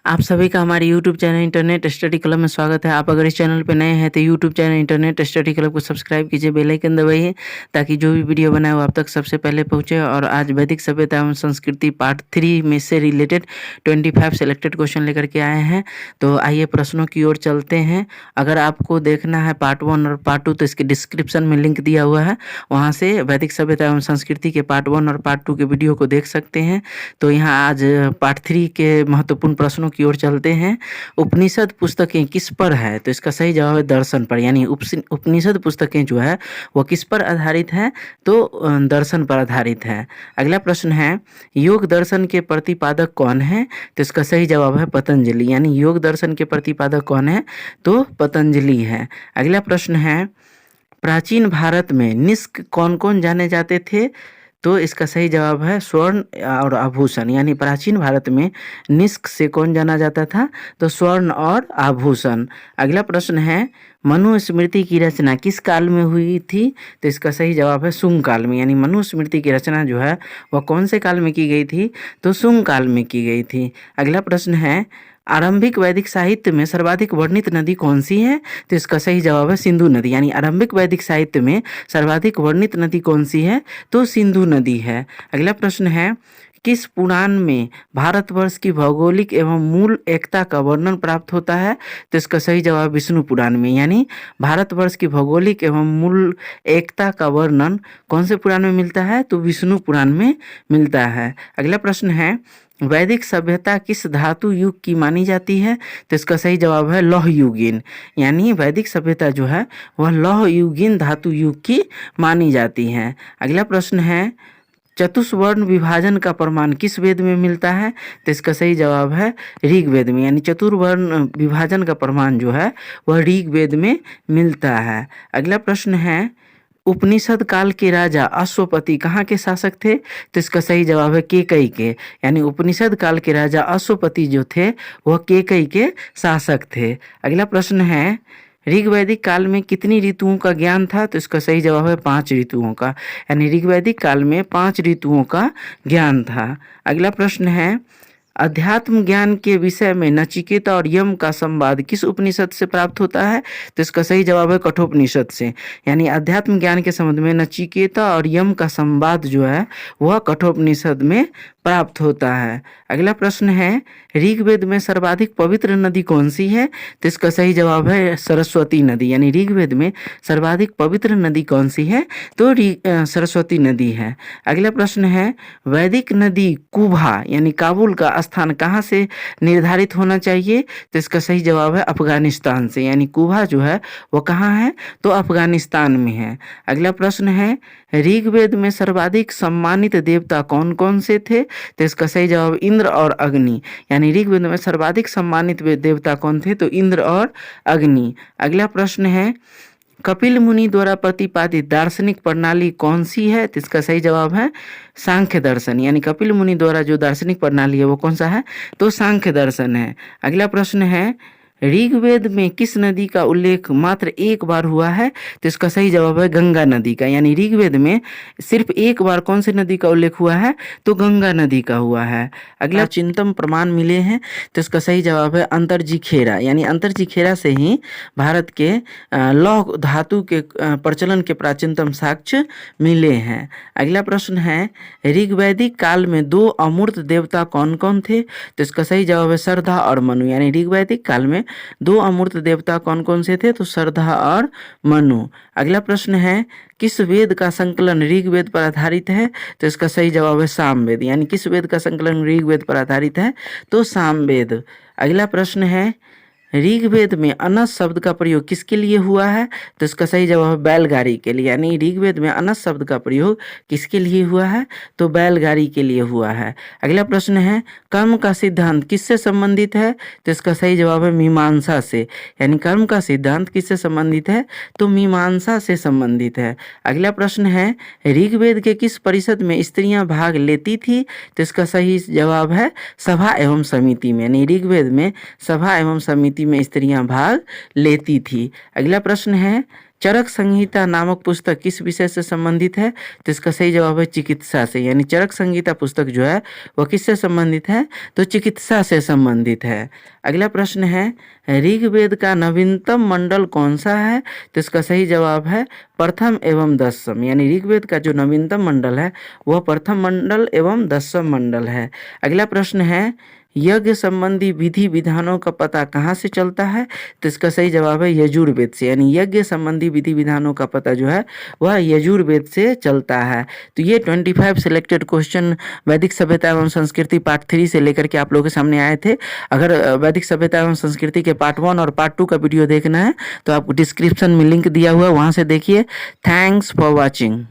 आप सभी का हमारे YouTube channel internet study club में स्वागत है। आप अगर इस चैनल पे नए हैं तो YouTube channel internet study club को सब्सक्राइब कीजिए, बेल आइकन दबाइए ताकि जो भी वीडियो बनाए वो आप तक सबसे पहले पहुंचे। और आज वैदिक सभ्यता एवं संस्कृति पार्ट 3 में से रिलेटेड 25 सेलेक्टेड क्वेश्चन लेकर के आए हैं। तो आइए प्रश्नों की ओर चलते हैं। अगर आपको देखना है पार्ट 1 और पार्ट 2 तो इसके डिस्क्रिप्शन में लिंक दिया हुआ है, वहाँ से वैदिक सभ्यता एवं संस्कृति के पार्ट 1 और पार्ट 2 के वीडियो को देख सकते हैं। तो यहाँ आज पार्ट 3 के महत्वपूर्ण प्रश्नों की ओर चलते हैं। उपनिषद पुस्तकें किस पर है? तो इसका सही जवाब है दर्शन पर। यानी उपनिषद पुस्तकें जो है वो किस पर आधारित है? तो दर्शन पर आधारित है। अगला प्रश्न है, योग दर्शन के प्रतिपादक कौन है? तो इसका सही जवाब है पतंजलि। यानी योग दर्शन के प्रतिपादक कौन है? तो पतंजलि है। अगला प्रश्न है, प्राचीन भारत में निष्क कौन कौन जाने जाते थे? तो इसका सही जवाब है स्वर्ण और आभूषण। यानी प्राचीन भारत में निष्क से कौन जाना जाता था? तो स्वर्ण और आभूषण। अगला प्रश्न है, मनुस्मृति की रचना किस काल में हुई थी? तो इसका सही जवाब है शुंग काल में। यानी मनुस्मृति की रचना जो है वह कौन से काल में की गई थी? तो शुंग काल में की गई थी। अगला प्रश्न है, आरंभिक वैदिक साहित्य में सर्वाधिक वर्णित नदी कौन सी है? तो इसका सही जवाब है सिंधु नदी। यानी आरंभिक वैदिक साहित्य में सर्वाधिक वर्णित नदी कौन सी है? तो सिंधु नदी है। अगला प्रश्न है, किस पुराण में भारतवर्ष की भौगोलिक एवं मूल एकता का वर्णन प्राप्त होता है? तो इसका सही जवाब विष्णु पुराण में। यानी भारतवर्ष की भौगोलिक एवं मूल एकता का वर्णन कौन से पुराण में मिलता है? तो विष्णु पुराण में मिलता है। अगला प्रश्न है, वैदिक सभ्यता किस धातु युग की मानी जाती है? तो इसका सही जवाब है लौह युगीन। यानी वैदिक सभ्यता जो है वह लौह युगीन धातु युग की मानी जाती है। अगला प्रश्न है, चतुष्वर्ण विभाजन का प्रमाण किस वेद में मिलता है? तो इसका सही जवाब है ऋग्वेद में। यानी चतुर्वर्ण विभाजन का प्रमाण जो है वह ऋग्वेद में मिलता है। अगला प्रश्न है, उपनिषद काल के राजा अश्वपति कहाँ के शासक थे? तो इसका सही जवाब है केकई के। यानी उपनिषद काल के राजा अश्वपति जो थे वह केकई के शासक थे। अगला प्रश्न है, ऋग्वैदिक काल में कितनी ऋतुओं का ज्ञान था? तो इसका सही जवाब है 5 ऋतुओं का। यानी ऋग्वैदिक काल में 5 ऋतुओं का ज्ञान था। अगला प्रश्न है, अध्यात्म ज्ञान के विषय में नचिकेता और यम का संवाद किस उपनिषद से प्राप्त होता है? तो इसका सही जवाब है कठोपनिषद से। यानी अध्यात्म ज्ञान के संबंध में नचिकेता और यम का संवाद जो है वह कठोपनिषद में प्राप्त होता है। अगला प्रश्न है, ऋग्वेद में सर्वाधिक पवित्र नदी कौन सी है? तो इसका सही जवाब है सरस्वती नदी। यानी ऋग्वेद में सर्वाधिक पवित्र नदी कौन सी है? तो सरस्वती नदी है। अगला प्रश्न है, वैदिक नदी कुभा यानी काबुल का स्थान कहाँ से निर्धारित होना चाहिए? तो इसका सही जवाब है अफगानिस्तान से। यानी कुभा जो है वो कहाँ है? तो अफगानिस्तान में है। अगला प्रश्न है, ऋग्वेद में सर्वाधिक सम्मानित देवता कौन कौन से थे? तो इसका सही जवाब इंद्र और अग्नि। यानी ऋग्वेद में सर्वाधिक सम्मानित देवता कौन थे? तो इंद्र और अग्नि। अगला प्रश्न है, कपिल मुनि द्वारा प्रतिपादित दार्शनिक प्रणाली कौन सी है? तो इसका सही जवाब है सांख्य दर्शन। यानी कपिल मुनि द्वारा जो दार्शनिक प्रणाली है वो कौन सा है? तो सांख्य दर्शन है। अगला प्रश्न है, ऋग्वेद में किस नदी का उल्लेख मात्र एक बार हुआ है? तो इसका सही जवाब है गंगा नदी का। यानी ऋग्वेद में सिर्फ एक बार कौन सी नदी का उल्लेख हुआ है? तो गंगा नदी का हुआ है। अगला चिंतन प्रमाण मिले हैं, तो इसका सही जवाब है अंतर्जिखेरा। यानी अंतर्जिखेरा से ही भारत के लौह धातु के प्रचलन के प्राचीनतम साक्ष्य मिले हैं। अगला प्रश्न है, ऋग्वैदिक काल में 2 अमूर्त देवता कौन कौन थे? तो इसका सही जवाब है श्रद्धा और मनु। यानी ऋग्वैदिक काल में 2 अमूर्त देवता कौन कौन से थे? तो श्रद्धा और मनु। अगला प्रश्न है, किस वेद का संकलन ऋग्वेद पर आधारित है? तो इसका सही जवाब है सामवेद। यानी किस वेद का संकलन ऋग्वेद पर आधारित है? तो सामवेद। अगला प्रश्न है, ऋग्वेद में अनस शब्द का प्रयोग किसके लिए हुआ है? तो इसका सही जवाब है बैलगाड़ी के लिए। यानी ऋग्वेद में अनस शब्द का प्रयोग किसके लिए हुआ है? तो बैलगाड़ी के लिए हुआ है। अगला प्रश्न है, कर्म का सिद्धांत किससे संबंधित है? तो इसका सही जवाब है मीमांसा से। यानी कर्म का सिद्धांत किससे संबंधित है? तो मीमांसा से संबंधित है। अगला प्रश्न है, ऋग्वेद के किस परिषद में स्त्रियां भाग लेती थी? तो इसका सही जवाब है सभा एवं समिति में। यानी ऋग्वेद में सभा एवं समिति में स्त्रियां भाग लेती थी। अगला प्रश्न है, चरक संहिता नामक पुस्तक किस विषय से संबंधित है? तो इसका सही जवाब है चिकित्सा से। यानी चरक संहिता पुस्तक जो है वह किससे संबंधित है? तो चिकित्सा से संबंधित है। अगला प्रश्न है, ऋग्वेद का नवीनतम मंडल कौन सा है? तो इसका सही जवाब है प्रथम एवं दशम। यानी ऋग्वेद का जो नवीनतम मंडल है वह प्रथम मंडल एवं दशम मंडल है। अगला प्रश्न है, यज्ञ संबंधी विधि विधानों का पता कहाँ से चलता है? तो इसका सही जवाब है यजुर्वेद से। यानी यज्ञ संबंधी विधि विधानों का पता जो है वह यजुर्वेद से चलता है। तो ये 25 सिलेक्टेड क्वेश्चन वैदिक सभ्यता एवं संस्कृति पार्ट 3 से लेकर के आप लोगों के सामने आए थे। अगर वैदिक सभ्यता एवं संस्कृति के पार्ट 1 और पार्ट 2 का वीडियो देखना है तो आपको डिस्क्रिप्शन में लिंक दिया हुआ है, वहाँ से देखिए। Thanks for watching.